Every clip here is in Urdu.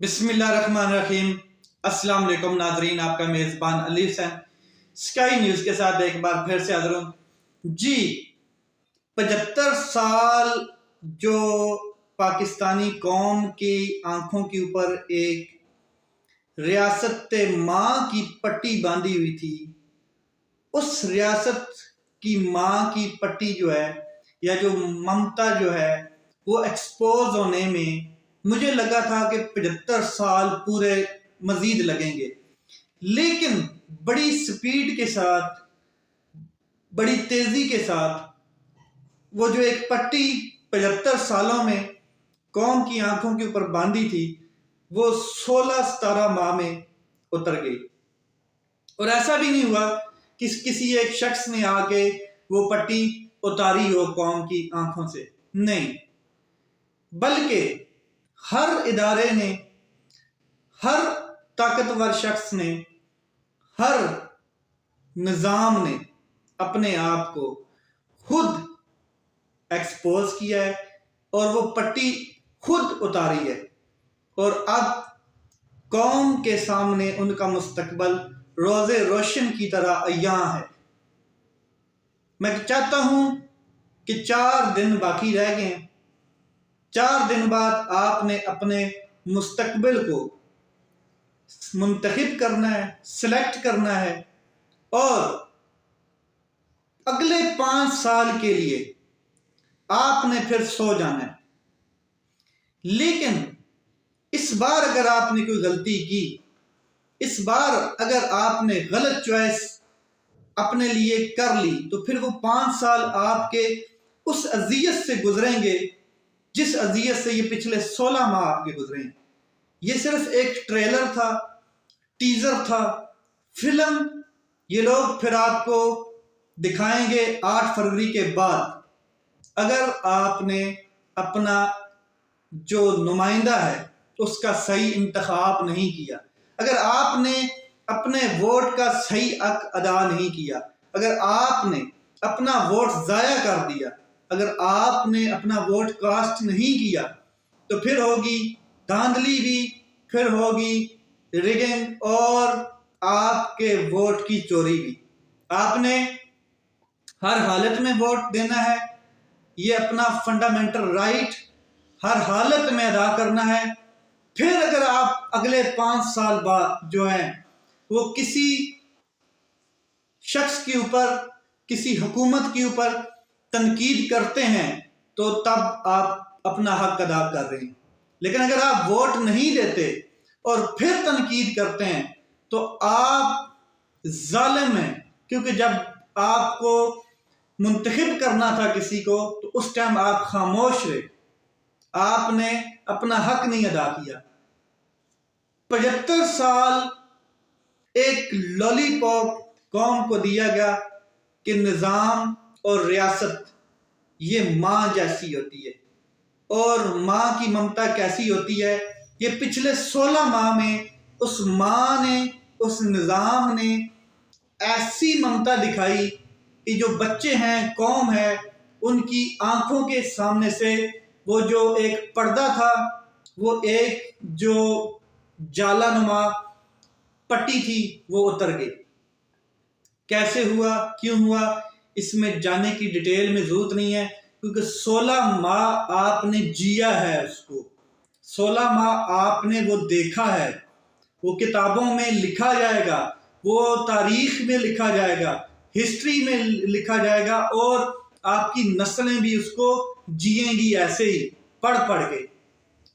بسم اللہ الرحمن الرحیم۔ السلام علیکم ناظرین، آپ کا میزبان علی حسین اسکائی نیوز کے ساتھ ایک بار پھر سے حاضر ہوں۔ 75 سال جو پاکستانی قوم کی آنکھوں کے اوپر ایک ریاست ماں کی پٹی باندھی ہوئی تھی، اس ریاست کی ماں کی پٹی جو ہے یا جو ممتا جو ہے وہ ایکسپوز ہونے میں مجھے لگا تھا کہ 75 سال پورے مزید لگیں گے، لیکن بڑی سپیڈ کے ساتھ، بڑی تیزی کے ساتھ وہ جو ایک پٹی 75 سالوں میں قوم کی آنکھوں کے اوپر باندھی تھی وہ 16-17 ماہ میں اتر گئی۔ اور ایسا بھی نہیں ہوا کہ کسی ایک شخص نے آ کے وہ پٹی اتاری ہو قوم کی آنکھوں سے، نہیں، بلکہ ہر ادارے نے، ہر طاقتور شخص نے، ہر نظام نے اپنے آپ کو خود ایکسپوز کیا ہے اور وہ پٹی خود اتاری ہے، اور اب قوم کے سامنے ان کا مستقبل روز روشن کی طرح عیاں ہے۔ میں چاہتا ہوں کہ 4 دن باقی رہ گئے ہیں، 4 دن بعد آپ نے اپنے مستقبل کو منتخب کرنا ہے، سلیکٹ کرنا ہے، اور اگلے 5 سال کے لیے آپ نے پھر سو جانا ہے۔ لیکن اس بار اگر آپ نے کوئی غلطی کی، اس بار اگر آپ نے غلط چوائس اپنے لیے کر لی، تو پھر وہ 5 سال آپ کے اس اذیت سے گزریں گے جس اذیت سے یہ پچھلے 16 ماہ آپ کے گزرے ہیں۔ یہ صرف ایک ٹریلر تھا، ٹیزر تھا، فلم یہ لوگ پھر آپ کو دکھائیں گے 8 فروری کے بعد۔ اگر آپ نے اپنا جو نمائندہ ہے اس کا صحیح انتخاب نہیں کیا، اگر آپ نے اپنے ووٹ کا صحیح حق ادا نہیں کیا، اگر آپ نے اپنا ووٹ ضائع کر دیا، اگر آپ نے اپنا ووٹ کاسٹ نہیں کیا، تو پھر ہوگی دھاندلی بھی، پھر ہوگی ریگنگ، اور آپ کے ووٹ کی چوری بھی۔ آپ نے ہر حالت میں ووٹ دینا ہے، یہ اپنا فنڈامنٹل رائٹ ہر حالت میں ادا کرنا ہے۔ پھر اگر آپ اگلے 5 سال بعد جو ہیں وہ کسی شخص کے اوپر، کسی حکومت کے اوپر تنقید کرتے ہیں تو تب آپ اپنا حق ادا کر رہے ہیں، لیکن اگر آپ ووٹ نہیں دیتے اور پھر تنقید کرتے ہیں تو آپ ظالم ہیں، کیونکہ جب آپ کو منتخب کرنا تھا کسی کو تو اس ٹائم آپ خاموش رہے، آپ نے اپنا حق نہیں ادا کیا۔ 75 سال ایک لالی پاپ قوم کو دیا گیا کہ نظام اور ریاست یہ ماں جیسی ہوتی ہے، اور ماں کی ممتا کیسی ہوتی ہے یہ پچھلے 16 ماہ میں اس ماں نے، اس نظام نے ایسی ممتا دکھائی کہ جو بچے ہیں، قوم ہے، ان کی آنکھوں کے سامنے سے وہ جو ایک پردہ تھا، وہ ایک جو جالا نما پٹی تھی وہ اتر گئی۔ کیسے ہوا، کیوں ہوا، اس میں جانے کی ڈیٹیل میں ضرورت نہیں ہے، کیونکہ 16 ماہ آپ نے جیا ہے اس کو، 16 ماہ آپ نے وہ دیکھا ہے، وہ کتابوں میں لکھا جائے گا، وہ تاریخ میں لکھا جائے گا، ہسٹری میں لکھا جائے گا، اور آپ کی نسلیں بھی اس کو جیئیں گی ایسے ہی پڑھ پڑھ کے۔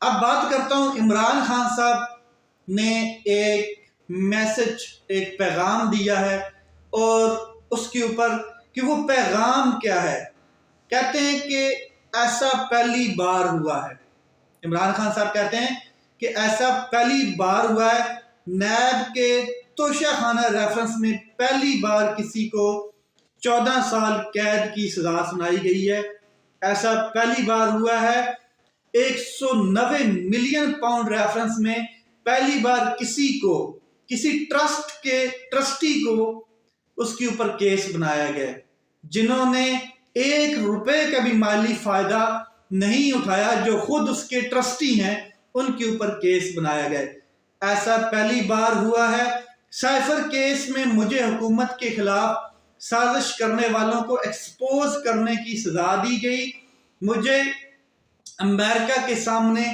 اب بات کرتا ہوں، عمران خان صاحب نے ایک میسج، ایک پیغام دیا ہے، اور اس کے اوپر کہ وہ پیغام کیا ہے، کہتے ہیں کہ ایسا پہلی بار ہوا ہے۔ عمران خان صاحب کہتے ہیں کہ ایسا پہلی بار ہوا ہے، نیب کے توشہ خانہ ریفرنس میں پہلی بار کسی کو 14 سال قید کی سزا سنائی گئی ہے، ایسا پہلی بار ہوا ہے۔ 190 ملین پاؤنڈ ریفرنس میں پہلی بار کسی کو، کسی ٹرسٹ کے ٹرسٹی کو اس کے اوپر کیس بنایا گیا، جنہوں نے 1 روپے کا بھی مالی فائدہ نہیں اٹھایا، جو خود اس کے ٹرسٹی ہیں ان کے اوپر کیس بنایا گیا۔ ایسا پہلی بار ہوا ہے۔ سائفر کیس میں مجھے حکومت کے خلاف سازش کرنے والوں کو ایکسپوز کرنے کی سزا دی گئی، مجھے امریکہ کے سامنے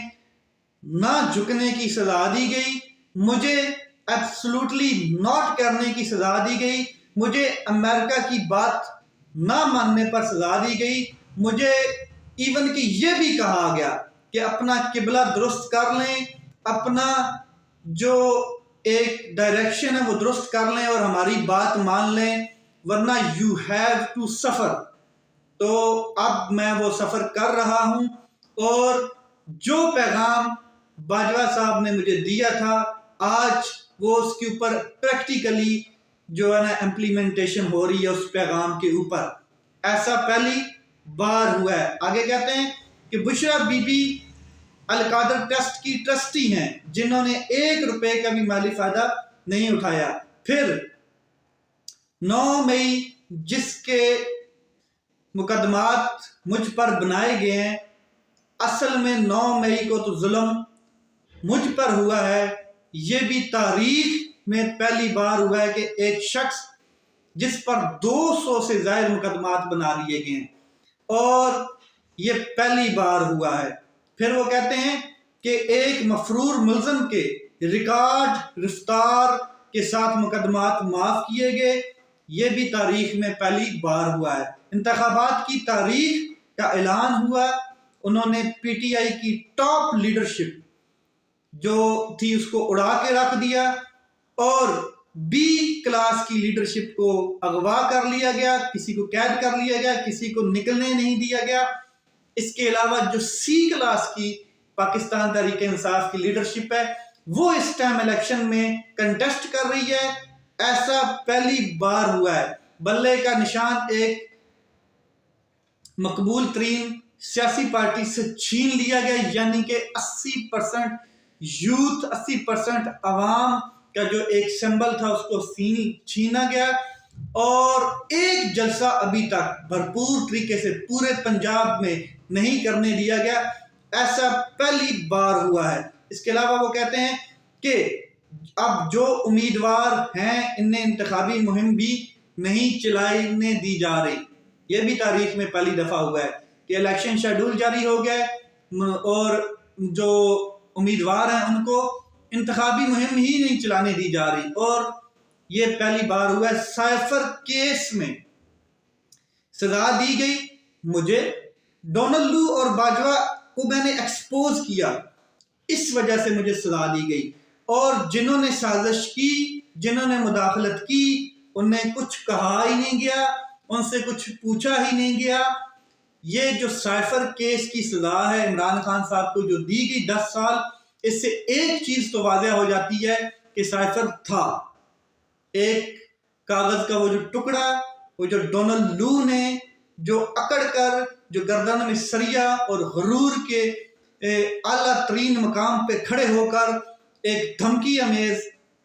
نہ جھکنے کی سزا دی گئی، مجھے ایبسلوٹلی نوٹ کرنے کی سزا دی گئی، مجھے امریکہ کی بات نہ ماننے پر سزا دی گئی، مجھے ایون کہ یہ بھی کہا گیا کہ اپنا قبلہ درست کر لیں، اپنا جو ایک ڈائریکشن ہے وہ درست کر لیں اور ہماری بات مان لیں، ورنہ یو ہیو ٹو سفر۔ تو اب میں وہ سفر کر رہا ہوں، اور جو پیغام باجوہ صاحب نے مجھے دیا تھا آج وہ اس کے اوپر پریکٹیکلی جو ہے نا امپلیمنٹیشن ہو رہی ہے اس پیغام کے اوپر۔ ایسا پہلی بار ہوا ہے۔ آگے کہتے ہیں کہ بشرا بی بی القادر ٹرسٹ کی ٹرسٹی ہیں جنہوں نے 1 روپے کا بھی مالی فائدہ نہیں اٹھایا۔ پھر 9 مئی جس کے مقدمات مجھ پر بنائے گئے ہیں، اصل میں 9 مئی کو تو ظلم مجھ پر ہوا ہے۔ یہ بھی تاریخ میں پہلی بار ہوا ہے کہ ایک شخص جس پر 200 سے زائد مقدمات بنا لیے گئے ہیں، اور یہ پہلی بار ہوا ہے۔ پھر وہ کہتے ہیں کہ ایک مفرور ملزم کے ریکارڈ رفتار کے ساتھ مقدمات معاف کیے گئے، یہ بھی تاریخ میں پہلی بار ہوا ہے۔ انتخابات کی تاریخ کا اعلان ہوا، انہوں نے پی ٹی آئی کی ٹاپ لیڈرشپ جو تھی اس کو اڑا کے رکھ دیا، اور بی کلاس کی لیڈرشپ کو اغوا کر لیا گیا، کسی کو قید کر لیا گیا، کسی کو نکلنے نہیں دیا گیا۔ اس کے علاوہ جو سی کلاس کی پاکستان تحریک انصاف کی لیڈرشپ ہے وہ اس ٹائم الیکشن میں کنٹیسٹ کر رہی ہے۔ ایسا پہلی بار ہوا ہے۔ بلے کا نشان ایک مقبول ترین سیاسی پارٹی سے چھین لیا گیا، یعنی کہ 80% یوتھ، 80% عوام کا جو ایک سمبل تھا اس کو چھینا گیا، اور ایک جلسہ ابھی تک بھرپور طریقے سے پورے پنجاب میں نہیں کرنے دیا گیا۔ ایسا پہلی بار ہوا ہے۔ اس کے علاوہ وہ کہتے ہیں کہ اب جو امیدوار ہیں انہیں انتخابی مہم بھی نہیں چلانے دی جا رہی۔ یہ بھی تاریخ میں پہلی دفعہ ہوا ہے کہ الیکشن شیڈول جاری ہو گیا ہے اور جو امیدوار ہیں ان کو انتخابی مہم ہی نہیں چلانے دی جا رہی، اور یہ پہلی بار ہوا ہے۔ سائفر کیس میں سزا دی گئی، مجھے ڈونلڈ لو اور باجوہ کو میں نے ایکسپوز کیا، اس وجہ سے مجھے سزا دی گئی، اور جنہوں نے سازش کی، جنہوں نے مداخلت کی، انہیں کچھ کہا ہی نہیں گیا، ان سے کچھ پوچھا ہی نہیں گیا۔ یہ جو سائفر کیس کی سزا ہے عمران خان صاحب کو جو دی گئی 10 سال، اس سے ایک چیز تو واضح ہو جاتی ہے کہ سائفر تھا۔ ایک کاغذ کا وہ جو ٹکڑا، وہ جو ڈونلڈ لو نے جو اکڑ کر، جو گردن میں سریا اور غرور کے اعلیٰ ترین مقام پہ کھڑے ہو کر ایک دھمکی امیز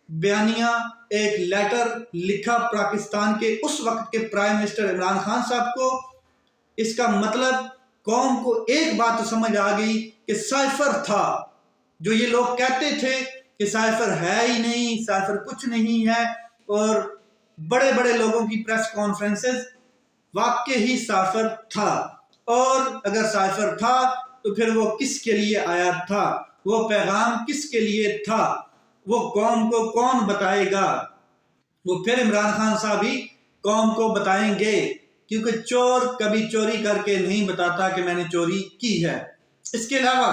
بیانیہ، ایک لیٹر لکھا پاکستان کے اس وقت کے پرائم منسٹر عمران خان صاحب کو، اس کا مطلب قوم کو ایک بات تو سمجھ آ گئی کہ سائفر تھا۔ جو یہ لوگ کہتے تھے کہ سائفر ہے ہی نہیں، سائفر کچھ نہیں ہے، اور بڑے بڑے لوگوں کی پریس کانفرنسز، واقع ہی سائفر تھا۔ اور اگر سائفر تھا تو پھر وہ کس کے لیے آیا تھا، وہ پیغام کس کے لیے تھا، وہ قوم کو کون بتائے گا؟ وہ پھر عمران خان صاحب ہی قوم کو بتائیں گے، کیونکہ چور کبھی چوری کر کے نہیں بتاتا کہ میں نے چوری کی ہے۔ اس کے علاوہ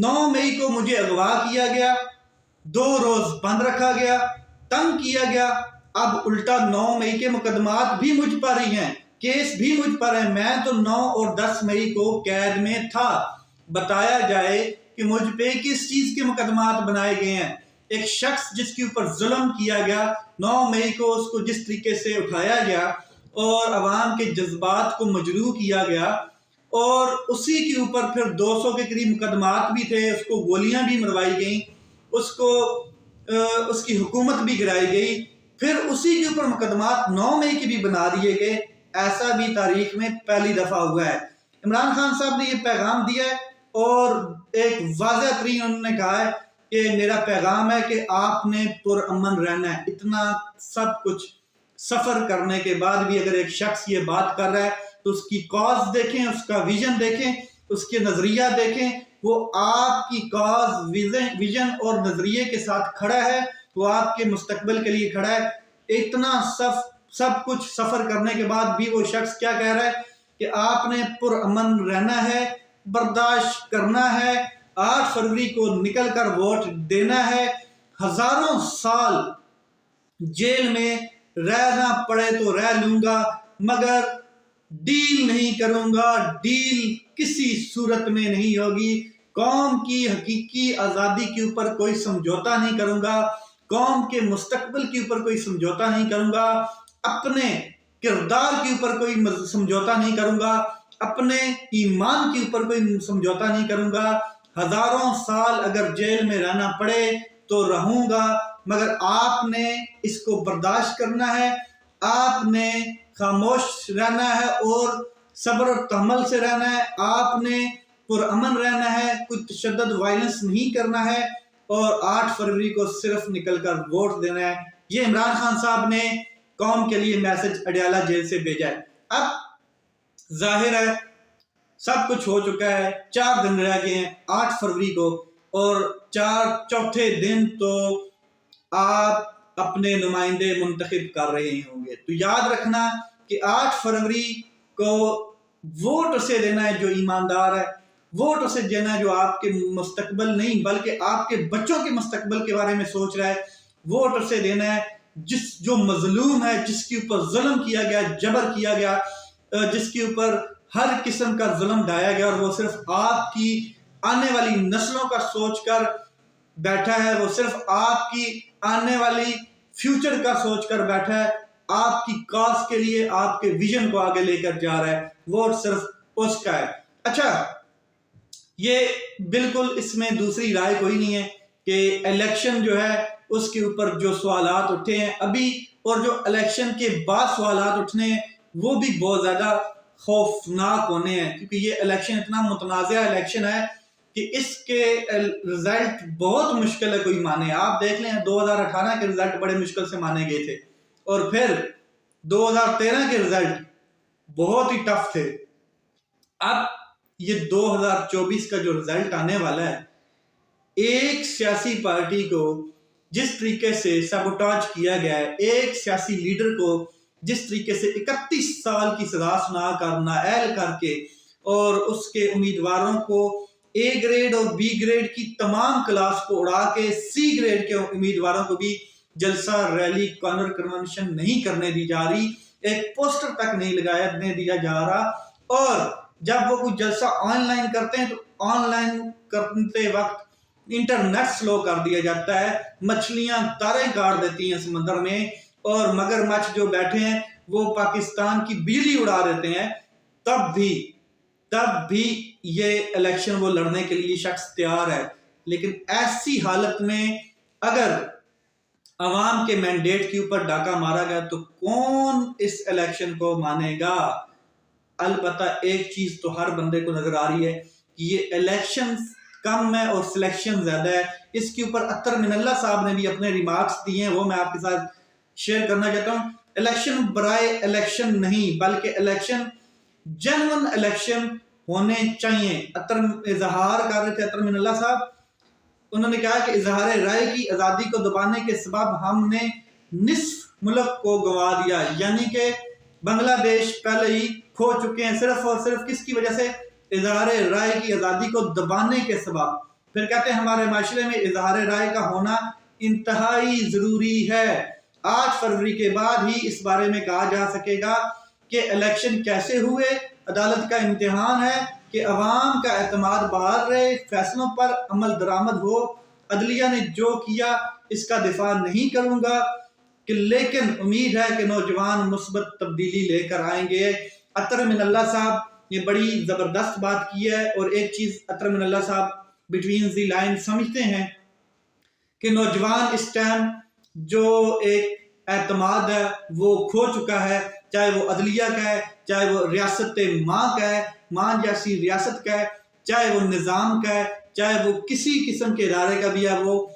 9 مئی کو مجھے اغوا کیا گیا، 2 روز بند رکھا گیا، تنگ کیا گیا۔ اب الٹا 9 مئی کے مقدمات بھی مجھ پر ہی ہیں، کیس بھی مجھ پر ہے۔ میں تو 9 اور 10 مئی کو قید میں تھا۔ بتایا جائے کہ مجھ پہ کس چیز کے مقدمات بنائے گئے ہیں۔ ایک شخص جس کے اوپر ظلم کیا گیا، 9 مئی کو اس کو جس طریقے سے اٹھایا گیا اور عوام کے جذبات کو مجروح کیا گیا، اور اسی کے اوپر پھر 200 کے قریب مقدمات بھی تھے، اس کو گولیاں بھی مروائی گئیں، اس کی حکومت بھی گرائی گئی، پھر اسی کے اوپر مقدمات 9 مئی کے بھی بنا دیے گئے۔ ایسا بھی تاریخ میں پہلی دفعہ ہوا ہے۔ عمران خان صاحب نے یہ پیغام دیا ہے، اور ایک واضح ترین انہوں نے کہا ہے کہ میرا پیغام ہے کہ آپ نے پرامن رہنا ہے۔ اتنا سب کچھ سفر کرنے کے بعد بھی اگر ایک شخص یہ بات کر رہا ہے تو اس کی کاز دیکھیں، اس کا ویژن دیکھیں، اس کے نظریہ دیکھیں، وہ آپ کی کاز، ویژن اور نظریے کے ساتھ کھڑا ہے، وہ آپ کے مستقبل کے لیے کھڑا ہے۔ اتنا سب کچھ سفر کرنے کے بعد بھی وہ شخص کیا کہہ رہا ہے کہ آپ نے پرامن رہنا ہے، برداشت کرنا ہے، 8 فروری کو نکل کر ووٹ دینا ہے، ہزاروں سال جیل میں رہنا پڑے تو رہ لوں گا مگر ڈیل نہیں کروں گا، ڈیل کسی صورت میں نہیں ہوگی، قوم کی حقیقی آزادی کے اوپر کوئی سمجھوتا نہیں کروں گا، قوم کے مستقبل کے اوپر کوئی سمجھوتا نہیں کروں گا، اپنے کردار کے اوپر کوئی سمجھوتا نہیں کروں گا، اپنے ایمان کے اوپر کوئی سمجھوتا نہیں کروں گا، ہزاروں سال اگر جیل میں رہنا پڑے تو رہوں گا مگر آپ نے اس کو برداشت کرنا ہے، آپ نے خاموش رہنا ہے اور صبر و تحمل سے رہنا ہے، آپ نے پرامن رہنا ہے، کوئی تشدد وائلنس نہیں کرنا ہے اور 8 فروری کو صرف نکل کر ووٹ دینا ہے۔ یہ عمران خان صاحب نے قوم کے لیے میسج اڈیالہ جیل سے بھیجا ہے۔ اب ظاہر ہے سب کچھ ہو چکا ہے، 4 دن رہ گئے ہیں 8 فروری کو، اور چوتھے دن تو آپ اپنے نمائندے منتخب کر رہے ہوں گے۔ تو یاد رکھنا کہ 8 فروری کو ووٹ اسے دینا ہے جو ایماندار ہے، ووٹ اسے دینا ہے جو آپ کے مستقبل نہیں بلکہ آپ کے بچوں کے مستقبل کے بارے میں سوچ رہا ہے، ووٹ اسے دینا ہے جو مظلوم ہے، جس کے اوپر ظلم کیا گیا، جبر کیا گیا، جس کے اوپر ہر قسم کا ظلم ڈھایا گیا، اور وہ صرف آپ کی آنے والی نسلوں کا سوچ کر بیٹھا ہے، وہ صرف آپ کی آنے والی فیوچر کا سوچ کر بیٹھا ہے، آپ کی کاز کے لیے آپ کے ویژن کو آگے لے کر جا رہا ہے، ووٹ صرف اس کا ہے۔ اچھا، یہ بالکل اس میں دوسری رائے کوئی نہیں ہے کہ الیکشن جو ہے اس کے اوپر جو سوالات اٹھے ہیں ابھی اور جو الیکشن کے بعد سوالات اٹھنے ہیں وہ بھی بہت زیادہ خوفناک ہونے ہیں، کیونکہ یہ الیکشن اتنا متنازع الیکشن ہے کہ اس کے رزلٹ بہت مشکل ہے کوئی مانے۔ آپ دیکھ لیں 2018 کے رزلٹ بڑے مشکل سے مانے گئے تھے، اور پھر 2013 کے رزلٹ بہت ہی ٹف تھے۔ اب یہ 2024 کا جو رزلٹ آنے والا ہے، ایک سیاسی پارٹی کو جس طریقے سے سیبوٹاج کیا گیا ہے، ایک سیاسی لیڈر کو جس طریقے سے 31 سال کی سزا سنا کر نااہل کر کے اور اس کے امیدواروں کو اے گریڈ اور بی گریڈ کی تمام کلاس کو اڑا کے سی گریڈ کے امیدواروں کو بھی جلسہ، ریلی، کارنر کنونشن نہیں کرنے دی جا رہی، ایک پوسٹر تک نہیں لگانے دیا جا رہا، اور جب وہ کوئی جلسہ آن لائن کرتے ہیں تو آن لائن کرتے وقت انٹرنیٹ سلو کر دیا جاتا ہے، مچھلیاں تاریں کاٹ دیتی ہیں سمندر میں، اور مگرمچھ جو بیٹھے ہیں وہ پاکستان کی بجلی اڑا دیتے ہیں، تب بھی یہ الیکشن وہ لڑنے کے لیے شخص تیار ہے۔ لیکن ایسی حالت میں اگر عوام کے مینڈیٹ کے اوپر ڈاکہ مارا گیا تو کون اس الیکشن کو مانے گا؟ البتہ ایک چیز تو ہر بندے کو نظر آ رہی ہے کہ یہ الیکشن کم ہے اور سلیکشن زیادہ ہے۔ اس کے اوپر اطہر من اللہ صاحب نے بھی اپنے ریمارکس دیے ہیں، وہ میں آپ کے ساتھ شیئر کرنا چاہتا ہوں۔ الیکشن برائے الیکشن نہیں بلکہ الیکشن جنون الیکشن ہونے چاہیے۔ اظہار کر رہے تھے اطہر من اللہ صاحب، انہوں نے کہا کہ اظہار رائے کی آزادی کو دبانے کے سبب ہم نے نصف ملک کو گنوا دیا، یعنی کہ بنگلہ دیش پہلے ہی کھو چکے ہیں، صرف اور صرف کس کی وجہ سے؟ اظہار رائے کی آزادی کو دبانے کے سبب۔ پھر کہتے ہیں ہمارے معاشرے میں اظہار رائے کا ہونا انتہائی ضروری ہے۔ 8 فروری کے بعد ہی اس بارے میں کہا جا سکے گا کہ الیکشن کیسے ہوئے۔ عدالت کا امتحان ہے کہ عوام کا اعتماد بحال رہے، فیصلوں پر عمل درآمد ہو۔ عدلیہ نے جو کیا اس کا دفاع نہیں کروں گا، لیکن امید ہے کہ نوجوان مثبت تبدیلی لے کر آئیں گے۔ اطہر من اللہ صاحب نے بڑی زبردست بات کی ہے، اور ایک چیز اطہر من اللہ صاحب بٹوین دی لائن سمجھتے ہیں کہ نوجوان اس ٹائم جو ایک اعتماد ہے وہ کھو چکا ہے، چاہے وہ عدلیہ کا ہے، چاہے وہ ریاست ماں کا ہے، ماں جیسی ریاست کا ہے، چاہے وہ نظام کا ہے، چاہے وہ کسی قسم کے ادارے کا بھی ہے، وہ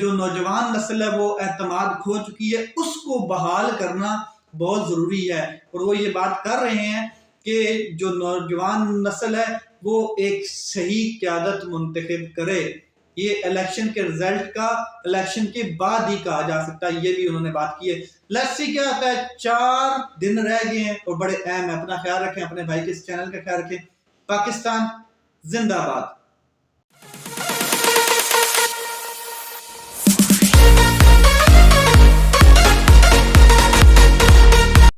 جو نوجوان نسل ہے وہ اعتماد کھو چکی ہے، اس کو بحال کرنا بہت ضروری ہے۔ اور وہ یہ بات کر رہے ہیں کہ جو نوجوان نسل ہے وہ ایک صحیح قیادت منتخب کرے۔ یہ الیکشن کے رزلٹ کا الیکشن کے بعد ہی کہا جا سکتا ہے، یہ بھی انہوں نے بات کی ہے۔ لیٹس سی کیا ہوتا ہے، 4 دن رہ گئے ہیں اور بڑے اہم ہیں۔ اپنا خیال رکھیں، اپنے بھائی کے اس چینل کا خیال رکھیں۔ پاکستان زندہ باد۔